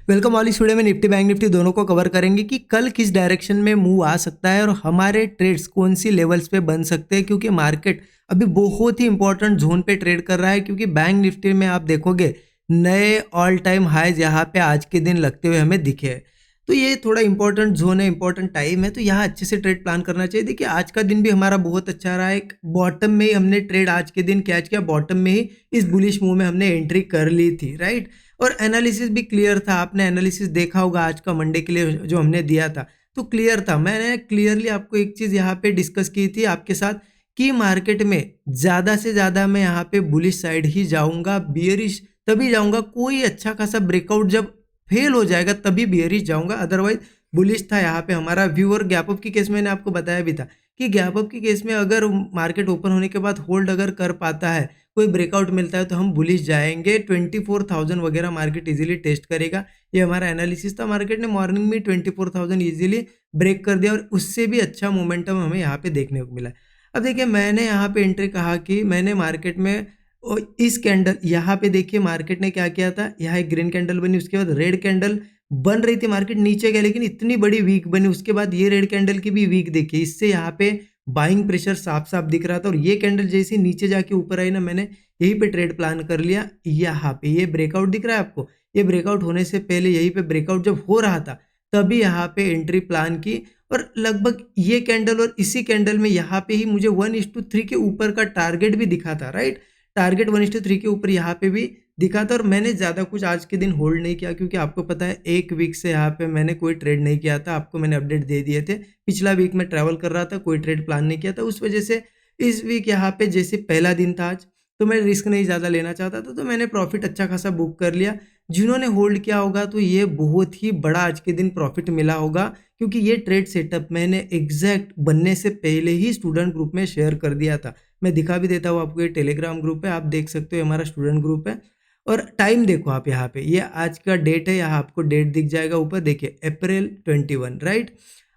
Welcome all. इस video में Nifty bank Nifty दोनों को कवर करेंगे कि कल किस डायरेक्शन में मूव आ सकता है और हमारे ट्रेड्स कौन सी लेवल्स पे बन सकते हैं, क्योंकि मार्केट अभी बहुत ही इंपॉर्टेंट जोन पे ट्रेड कर रहा है। क्योंकि बैंक निफ्टी में आप देखोगे नए ऑल टाइम हाइज यहाँ पे आज के दिन लगते हुए हमें दिखे हैं। तो ये थोड़ा इंपॉर्टेंट जोन है, इंपॉर्टेंट टाइम है, तो यहाँ अच्छे से ट्रेड प्लान करना चाहिए। देखिए आज का दिन भी हमारा बहुत अच्छा रहा है। एक बॉटम में ही हमने ट्रेड आज के दिन कैच किया, बॉटम में ही इस बुलिश मूव में हमने एंट्री कर ली थी, राइट। और एनालिसिस भी क्लियर था, आपने एनालिसिस देखा होगा आज का मंडे के लिए जो हमने दिया था, तो क्लियर था। मैंने क्लियरली आपको एक चीज़ यहाँ पे डिस्कस की थी आपके साथ कि मार्केट में ज़्यादा से ज़्यादा मैं यहाँ पे बुलिश साइड ही जाऊँगा, बियरिश तभी जाऊँगा कोई अच्छा खासा ब्रेकआउट जब फेल हो जाएगा तभी बियरिश जाऊँगा, अदरवाइज बुलिश था यहाँ पे हमारा व्यू। और गैप अप की केस में मैंने आपको बताया भी था कि गैप अप की केस में अगर मार्केट ओपन होने के बाद होल्ड अगर कर पाता है, कोई ब्रेकआउट मिलता है तो हम बुलिश जाएंगे। 24,000 वगैरह मार्केट इजीली टेस्ट करेगा, ये हमारा एनालिसिस था। मार्केट ने मॉर्निंग में 24,000 इजीली ब्रेक कर दिया और उससे भी अच्छा मोमेंटम हमें यहाँ पे देखने को मिला। अब देखिए मैंने यहाँ पे एंट्री कहा कि मैंने मार्केट में इस कैंडल यहाँ पे देखिए मार्केट ने क्या किया था, यहाँ एक ग्रीन कैंडल बनी, उसके बाद रेड कैंडल बन रही थी, मार्केट नीचे गया लेकिन इतनी बड़ी वीक बनी, उसके बाद ये रेड कैंडल की भी वीक देखिए, इससे यहाँ पे बाइंग प्रेशर साफ साफ दिख रहा था। और ये कैंडल जैसे नीचे जाके ऊपर आई ना, मैंने यहीं पे ट्रेड प्लान कर लिया। यहाँ पे ये ब्रेकआउट दिख रहा है आपको, ये ब्रेकआउट होने से पहले यहीं पे ब्रेकआउट जब हो रहा था तभी यहाँ पे एंट्री प्लान की। और लगभग ये कैंडल और इसी कैंडल में यहाँ पे ही मुझे 1:3 के ऊपर का टारगेट भी दिखा था, राइट। टारगेट 1:3 के ऊपर यहाँ पे भी दिखा था। और मैंने ज़्यादा कुछ आज के दिन होल्ड नहीं किया, क्योंकि आपको पता है एक वीक से यहाँ पे मैंने कोई ट्रेड नहीं किया था, आपको मैंने अपडेट दे दिए थे। पिछला वीक में ट्रैवल कर रहा था, कोई ट्रेड प्लान नहीं किया था, उस वजह से इस वीक यहाँ पे जैसे पहला दिन था आज, तो मैं रिस्क नहीं ज़्यादा लेना चाहता था, तो मैंने प्रॉफिट अच्छा खासा बुक कर लिया। जिन्होंने होल्ड किया होगा तो ये बहुत ही बड़ा आज के दिन प्रॉफिट मिला होगा, क्योंकि ये ट्रेड सेटअप मैंने एग्जैक्ट बनने से पहले ही स्टूडेंट ग्रुप में शेयर कर दिया था। मैं दिखा भी देता हूँ आपको, ये टेलीग्राम ग्रुप है, आप देख सकते हो, हमारा स्टूडेंट ग्रुप है। और टाइम देखो आप यहाँ पे, ये आज का डेट है, यहाँ आपको डेट दिख जाएगा ऊपर, देखिए अप्रैल 21, राइट।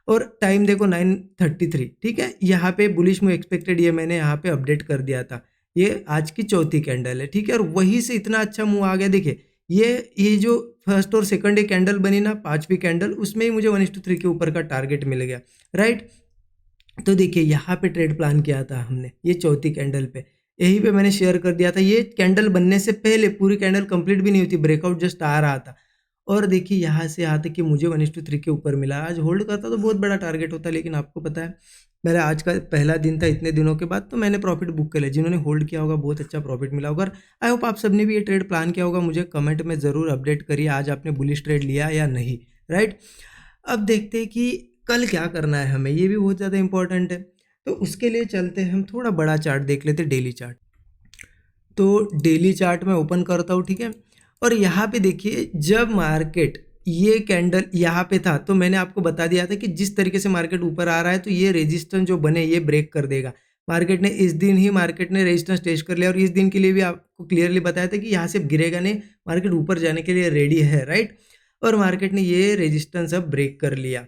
और टाइम देखो 9:33, ठीक है। यहाँ पे बुलिश मूव एक्सपेक्टेड, ये मैंने यहाँ पे अपडेट कर दिया था। ये आज की चौथी कैंडल है, ठीक है। और वहीं से इतना अच्छा मूव आ गया, देखिए ये जो फर्स्ट और सेकंड ये कैंडल बनी ना, पांचवी कैंडल, उसमें ही मुझे 1:3 के ऊपर का टारगेट मिल गया, राइट। तो देखिए यहाँ पे ट्रेड प्लान किया था हमने, ये चौथी कैंडल पे, यहीं पे मैंने शेयर कर दिया था। ये कैंडल बनने से पहले पूरी कैंडल कंप्लीट भी नहीं हुई थी, ब्रेकआउट जस्ट आ रहा था। और देखिए यहाँ से यहाँ तक कि मुझे 1:3 के ऊपर मिला। आज होल्ड करता तो बहुत बड़ा टारगेट होता, लेकिन आपको पता है मेरा आज का पहला दिन था इतने दिनों के बाद, तो मैंने प्रॉफिट बुक कर लिया। जिन्होंने होल्ड किया होगा बहुत अच्छा प्रॉफिट मिला होगा। आई होप आप सबने भी ये ट्रेड प्लान किया होगा, मुझे कमेंट में ज़रूर अपडेट करिए आज आपने बुलिश ट्रेड लिया या नहीं, राइट। अब देखते हैं कि कल क्या करना है हमें, ये भी बहुत ज़्यादा इंपॉर्टेंट है। तो उसके लिए चलते हैं, हम थोड़ा बड़ा चार्ट देख लेते हैं, डेली चार्ट। तो डेली चार्ट में ओपन करता हूँ, ठीक है। और यहाँ पे देखिए जब मार्केट ये कैंडल यहाँ पे था तो मैंने आपको बता दिया था कि जिस तरीके से मार्केट ऊपर आ रहा है तो ये रेजिस्टेंस जो बने ये ब्रेक कर देगा। मार्केट ने इस दिन ही रेजिस्टेंस टेस्ट कर लिया, और इस दिन के लिए भी आपको क्लियरली बताया था कि यहाँ से गिरेगा नहीं, मार्केट ऊपर जाने के लिए रेडी है, राइट। और मार्केट ने ये रेजिस्टेंस अब ब्रेक कर लिया।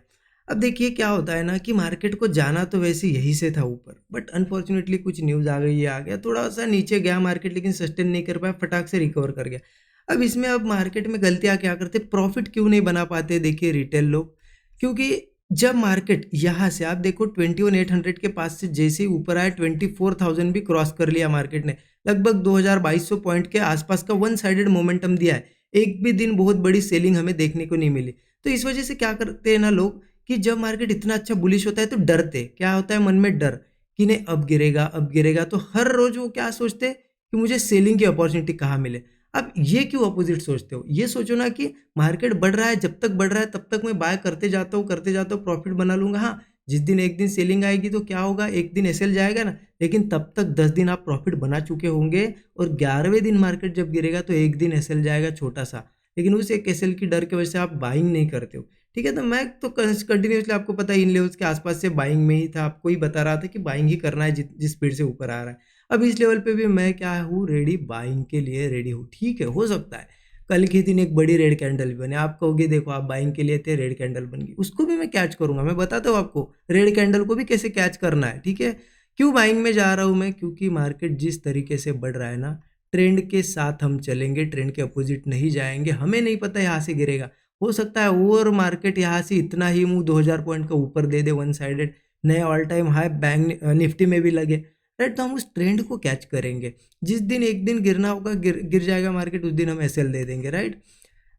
अब देखिए क्या होता है ना कि मार्केट को जाना तो वैसे यहीं से था ऊपर, बट अनफॉर्चुनेटली कुछ न्यूज़ आ गई, ये आ गया, थोड़ा सा नीचे गया मार्केट, लेकिन सस्टेन नहीं कर पाया, फटाक से रिकवर कर गया। अब इसमें अब मार्केट में गलतियां क्या करते, प्रॉफिट क्यों नहीं बना पाते, देखिए रिटेल लोग। क्योंकि जब मार्केट यहाँ से आप देखो 21,800 के पास से जैसे ही ऊपर आया 24,000 भी क्रॉस कर लिया मार्केट ने, लगभग 2,200 पॉइंट के आसपास का वन साइडेड मोमेंटम दिया है। एक भी दिन बहुत बड़ी सेलिंग हमें देखने को नहीं मिली। तो इस वजह से क्या करते हैं ना लोग कि जब मार्केट इतना अच्छा बुलिश होता है तो डरते, क्या होता है मन में डर कि नहीं अब गिरेगा अब गिरेगा, तो हर रोज वो क्या सोचते कि मुझे सेलिंग की अपॉर्चुनिटी कहाँ मिले। अब ये क्यों अपोजिट सोचते हो, ये सोचो ना कि मार्केट बढ़ रहा है, जब तक बढ़ रहा है तब तक मैं बाय करते जाता हूँ प्रॉफिट बना लूंगा। हाँ, जिस दिन एक दिन सेलिंग आएगी तो क्या होगा, एक दिन एसएल जाएगा ना, लेकिन तब तक 10 दिन आप प्रॉफिट बना चुके होंगे। और 11वें दिन मार्केट जब गिरेगा तो एक दिन एसएल जाएगा छोटा सा, लेकिन उस एक एसएल की डर की वजह से आप बाइंग नहीं करते हो, ठीक है। तो मैं तो कंटिन्यूसली आपको पता है इन लेवल्स के आसपास से बाइंग में ही था, आपको ही बता रहा था कि बाइंग ही करना है जिस स्पीड से ऊपर आ रहा है। अब इस लेवल पे भी मैं क्या हूँ, रेडी, बाइंग के लिए रेडी हूँ, ठीक है। हो सकता है कल के दिन एक बड़ी रेड कैंडल भी बने, आप कहोगे देखो आप बाइंग के लिए थे, रेड कैंडल बन गई, उसको भी मैं कैच करूंगा। मैं बताता हूँ आपको रेड कैंडल को भी कैसे कैच करना है, ठीक है। क्यों बाइंग में जा रहा हूँ मैं, क्योंकि मार्केट जिस तरीके से बढ़ रहा है ना, ट्रेंड के साथ हम चलेंगे, ट्रेंड के अपोजिट नहीं जाएंगे। हमें नहीं पता यहाँ से गिरेगा, हो सकता है और मार्केट यहाँ से इतना ही मुंह 2000 पॉइंट का ऊपर दे दे वन साइडेड, नए all time high bank Nifty में भी लगे, राइट। तो हम उस ट्रेंड को कैच करेंगे। जिस दिन एक दिन गिरना होगा, गिर जाएगा मार्केट, उस दिन हम एसएल दे देंगे, राइट।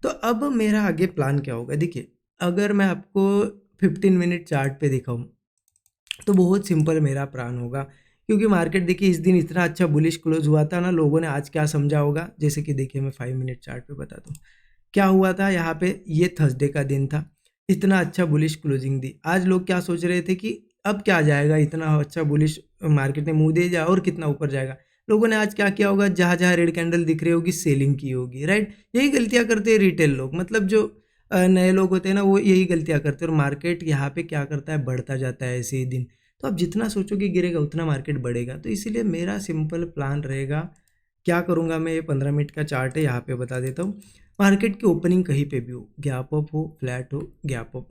तो अब मेरा आगे प्लान क्या होगा, देखिए अगर मैं आपको 15 मिनट चार्ट पे दिखाऊं तो बहुत सिंपल मेरा प्लान होगा, क्योंकि मार्केट देखिए इस दिन इतना अच्छा बुलिश क्लोज हुआ था ना, लोगों ने आज क्या समझा होगा। जैसे कि देखिए मैं 5 मिनट चार्ट पे बताता हूँ क्या हुआ था यहाँ पे। ये थर्सडे का दिन था, इतना अच्छा बुलिश क्लोजिंग दी। आज लोग क्या सोच रहे थे कि अब क्या जाएगा, इतना अच्छा बुलिश मार्केट ने मुंह दे जाए और कितना ऊपर जाएगा। लोगों ने आज क्या किया होगा, जहाँ जहाँ रेड कैंडल दिख रही होगी सेलिंग की होगी, राइट। यही गलतियाँ करते हैं रिटेल लोग, मतलब जो नए लोग होते हैं ना, वो यही गलतियाँ करते हैं। और मार्केट यहाँ पे क्या करता है, बढ़ता जाता है ऐसे ही दिन। तो आप जितना सोचोगे गिरेगा उतना मार्केट बढ़ेगा। तो इसीलिए मेरा सिंपल प्लान रहेगा, क्या करूँगा मैं, ये 15 मिनट का चार्ट है यहाँ पे बता देता हूँ। मार्केट की ओपनिंग कहीं पे भी हो, गैप अप हो, फ्लैट हो, गैप अप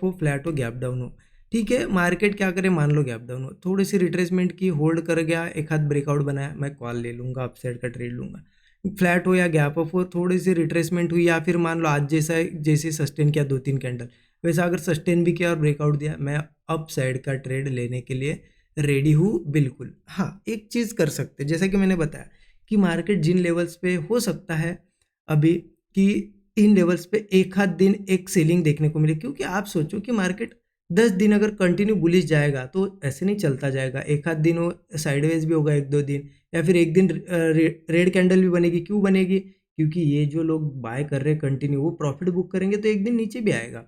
हो, फ्लैट हो, गैप डाउन हो, ठीक है। मार्केट क्या करे, मान लो गैप डाउन हो, थोड़ी सी रिट्रेसमेंट की, होल्ड कर गया, एक हाथ ब्रेकआउट बनाया, मैं कॉल ले लूँगा, अपसाइड का ट्रेड लूँगा। फ्लैट हो या गैप अप हो, थोड़ी सी रिट्रेसमेंट हुई, या फिर मान लो आज जैसे सस्टेन किया 2-3 कैंडल, वैसा अगर सस्टेन भी किया और ब्रेकआउट दिया, मैं अप साइड का ट्रेड लेने के लिए रेडी हूँ बिल्कुल। हाँ, एक चीज़ कर सकते हैं, जैसा कि मैंने बताया कि मार्केट जिन लेवल्स पे हो सकता है अभी, कि इन लेवल्स पे एक आध दिन एक सेलिंग देखने को मिले। क्योंकि आप सोचो कि मार्केट 10 दिन अगर कंटिन्यू बुलिश जाएगा तो ऐसे नहीं चलता जाएगा, एक आध दिन वो साइडवेज भी होगा, 1-2 दिन, या फिर एक दिन रेड कैंडल भी बनेगी। क्यों बनेगी, क्योंकि ये जो लोग बाय कर रहे हैं कंटिन्यू, वो प्रॉफिट बुक करेंगे तो एक दिन नीचे भी आएगा,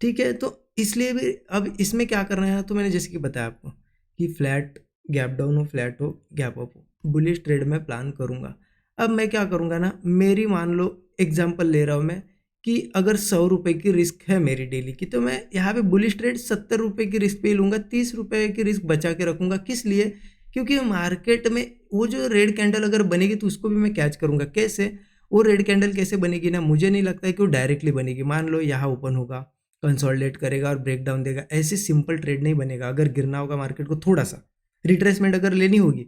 ठीक है। तो इसलिए भी अब इसमें क्या करना है, तो मैंने जैसे कि बताया आपको कि फ्लैट गैप डाउन हो, फ्लैट हो, गैप अप हो, बुलिश ट्रेड में प्लान करूंगा। अब मैं क्या करूंगा ना, मेरी मान लो एग्जांपल ले रहा हूं मैं, कि अगर 100 रुपये की रिस्क है मेरी डेली की, तो मैं यहाँ पे बुलिश ट्रेड 70 रुपये की रिस्क पे ही लूंगा, 30 रुपये की रिस्क बचा के रखूंगा। किस लिए, क्योंकि मार्केट में वो जो रेड कैंडल अगर बनेगी तो उसको भी मैं कैच करूंगा। कैसे, वो रेड कैंडल कैसे बनेगी ना, मुझे नहीं लगता है कि वो डायरेक्टली बनेगी। मान लो यहाँ ओपन होगा, कंसोलिडेट करेगा और ब्रेक डाउन देगा, ऐसे सिंपल ट्रेड नहीं बनेगा। अगर गिरना होगा मार्केट को, थोड़ा सा रिट्रेसमेंट अगर लेनी होगी,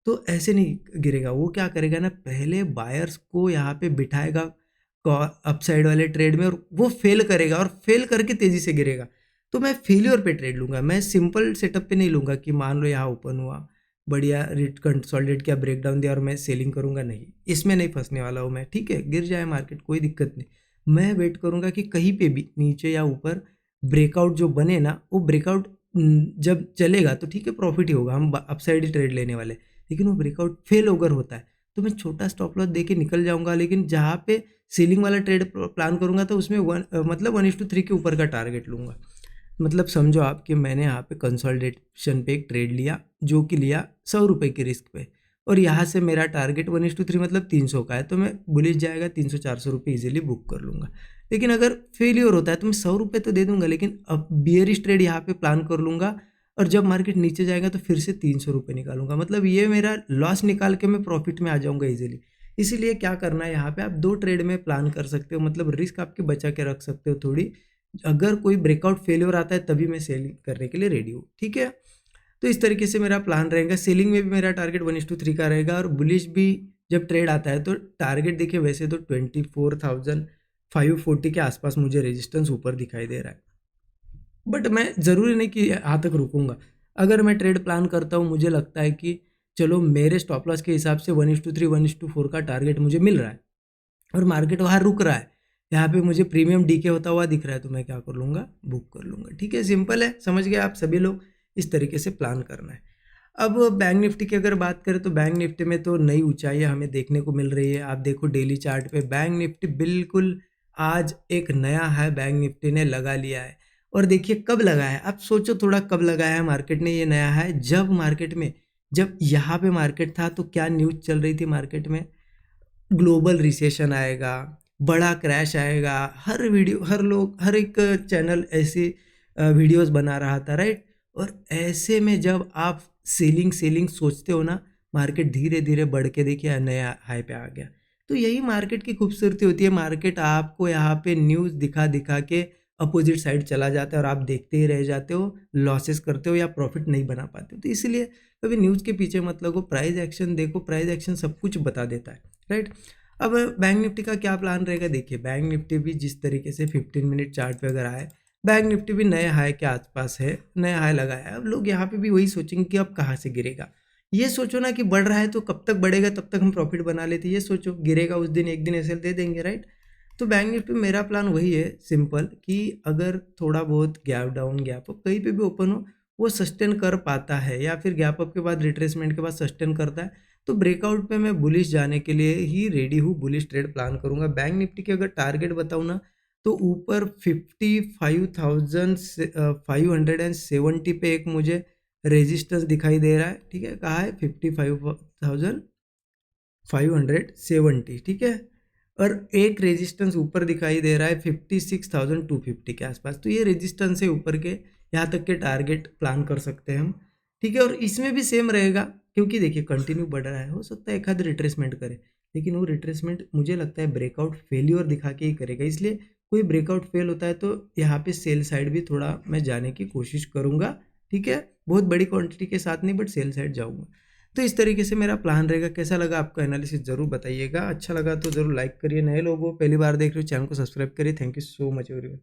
तो ऐसे नहीं गिरेगा। वो क्या करेगा ना, पहले बायर्स को यहाँ पे बिठाएगा अपसाइड वाले ट्रेड में, और वो फेल करेगा, और फेल करके तेजी से गिरेगा। तो मैं फेलियर पे ट्रेड लूंगा, मैं सिंपल सेटअप पे नहीं लूंगा कि मान लो यहाँ ओपन हुआ, बढ़िया रेट कंसोलिडेट किया, ब्रेक डाउन दिया और मैं सेलिंग करूंगा। नहीं, इसमें नहीं फंसने वाला हूँ मैं, ठीक है। गिर जाए मार्केट कोई दिक्कत नहीं, मैं वेट करूंगा कि कहीं पे भी नीचे या ऊपर ब्रेकआउट जो बने ना, वो ब्रेकआउट जब चलेगा तो ठीक है, प्रॉफिट ही होगा, हम अपसाइड ही ट्रेड लेने वाले। लेकिन वो ब्रेकआउट फेल अगर होता है तो मैं छोटा स्टॉप लॉस दे के निकल जाऊंगा। लेकिन जहाँ पे सीलिंग वाला ट्रेड प्लान करूंगा तो उसमें मतलब 1:3 के ऊपर का टारगेट लूंगा। मतलब समझो आप कि मैंने यहाँ पे कंसोलिडेशन पे एक ट्रेड लिया, जो कि लिया 100 रुपये की रिस्क पे, और यहाँ से मेरा टारगेट 1:3 मतलब 300 का है, तो मैं बुलिश जाएगा 300-400 रुपये ईजिली बुक कर लूँगा। लेकिन अगर फेलियर होता है तो मैं 100 रुपये तो दे दूंगा, लेकिन अब बियरिश ट्रेड यहाँ पे प्लान कर लूँगा, और जब मार्केट नीचे जाएगा तो फिर से 300 रुपये निकालूंगा। मतलब ये मेरा लॉस निकाल के मैं प्रॉफिट में आ जाऊँगा ईजिली। इसीलिए क्या करना है, यहाँ पे आप 2 ट्रेड में प्लान कर सकते हो, मतलब रिस्क आपकी बचा के रख सकते हो थोड़ी। अगर कोई ब्रेकआउट फेलियर आता है तभी मैं सेलिंग करने के लिए रेडी हूँ, ठीक है। तो इस तरीके से मेरा प्लान रहेगा। सेलिंग में भी मेरा टारगेट 1:3 का रहेगा, और बुलिश भी जब ट्रेड आता है तो टारगेट देखिए, वैसे तो 24,540 के आसपास मुझे रेजिस्टेंस ऊपर दिखाई दे रहा है, बट मैं ज़रूरी नहीं कि यहाँ तक रुकूंगा। अगर मैं ट्रेड प्लान करता हूँ, मुझे लगता है कि चलो मेरे स्टॉप लॉस के हिसाब से 1:3 1:4 का टारगेट मुझे मिल रहा है, और मार्केट वहाँ रुक रहा है, यहाँ पे मुझे प्रीमियम डीके होता हुआ दिख रहा है, तो मैं क्या कर लूँगा, बुक कर लूँगा, ठीक है। सिंपल है, समझ गए आप सभी लोग। इस तरीके से प्लान करना है। अब बैंक निफ्टी की अगर बात करें तो बैंक निफ्टी में तो नई ऊंचाइयां हमें देखने को मिल रही है। आप देखो डेली चार्ट पे बैंक निफ्टी बिल्कुल आज एक नया है, बैंक निफ्टी ने लगा लिया है। और देखिए कब लगा है, आप सोचो थोड़ा, कब लगाया है मार्केट ने ये नया है, जब मार्केट में, जब यहाँ पे मार्केट था तो क्या न्यूज़ चल रही थी मार्केट में, ग्लोबल रिसेशन आएगा, बड़ा क्रैश आएगा। हर वीडियो, हर लोग, हर एक चैनल ऐसी वीडियोस बना रहा था, राइट। और ऐसे में जब आप सेलिंग सेलिंग सोचते हो ना, मार्केट धीरे धीरे बढ़ के देखिए नया हाई पे आ गया। तो यही मार्केट की खूबसूरती होती है। मार्केट आपको यहाँ पे न्यूज़ दिखा दिखा के अपोजिट साइड चला जाता है, और आप देखते ही रह जाते हो, लॉसेस करते हो या प्रॉफिट नहीं बना पाते हो। तो इसलिए कभी न्यूज़ के पीछे मत लगो, प्राइस एक्शन देखो, प्राइस एक्शन सब कुछ बता देता है, राइट। अब बैंक निफ्टी का क्या प्लान रहेगा, देखिए बैंक निफ्टी भी जिस तरीके से 15 मिनट चार्ट पे अगर आए, बैंक निफ्टी भी नए हाई के आसपास है, नया हाई लगाया है। अब लोग यहाँ पे भी वही सोचेंगे कि अब कहाँ से गिरेगा। ये सोचो ना कि बढ़ रहा है तो कब तक बढ़ेगा, तब तक हम प्रॉफिट बना लेते, ये सोचो गिरेगा उस दिन, एक दिन ऐसे दे देंगे, राइट। तो बैंक निफ्टी में मेरा प्लान वही है सिंपल, कि अगर थोड़ा बहुत गैप डाउन गैप अप कहीं पे भी ओपन हो, वो सस्टेन कर पाता है या फिर गैप अप के बाद रिट्रेसमेंट के बाद सस्टेन करता है, तो ब्रेकआउट पे मैं बुलिश जाने के लिए ही रेडी हूँ, बुलिश ट्रेड प्लान करूंगा। बैंक निफ्टी की अगर टारगेट बताऊँ ना, तो ऊपर 55,570 पे एक मुझे रेजिस्टेंस दिखाई दे रहा है, ठीक है, कहाँ है 55,570, ठीक है। और एक रेजिस्टेंस ऊपर दिखाई दे रहा है 56,250 के आसपास, तो ये रेजिस्टेंस से ऊपर के यहाँ तक के टारगेट प्लान कर सकते हैं हम, ठीक है। और इसमें भी सेम रहेगा, क्योंकि देखिए कंटिन्यू बढ़ रहा है, हो सकता है एक आध रिट्रेसमेंट करे, लेकिन वो रिट्रेसमेंट मुझे लगता है ब्रेकआउट फेल्यूर दिखा के ही करेगा, इसलिए कोई ब्रेकआउट फेल होता है तो यहाँ पे सेल साइड भी थोड़ा मैं जाने की कोशिश करूँगा, ठीक है। बहुत बड़ी क्वांटिटी के साथ नहीं, बट सेल साइड जाऊँगा। तो इस तरीके से मेरा प्लान रहेगा। कैसा लगा आपका एनालिसिस ज़रूर बताइएगा, अच्छा लगा तो ज़रूर लाइक करिए, नए लोगों पहली बार देख रहे हो चैनल को सब्सक्राइब करिए। Thank you so much everyone.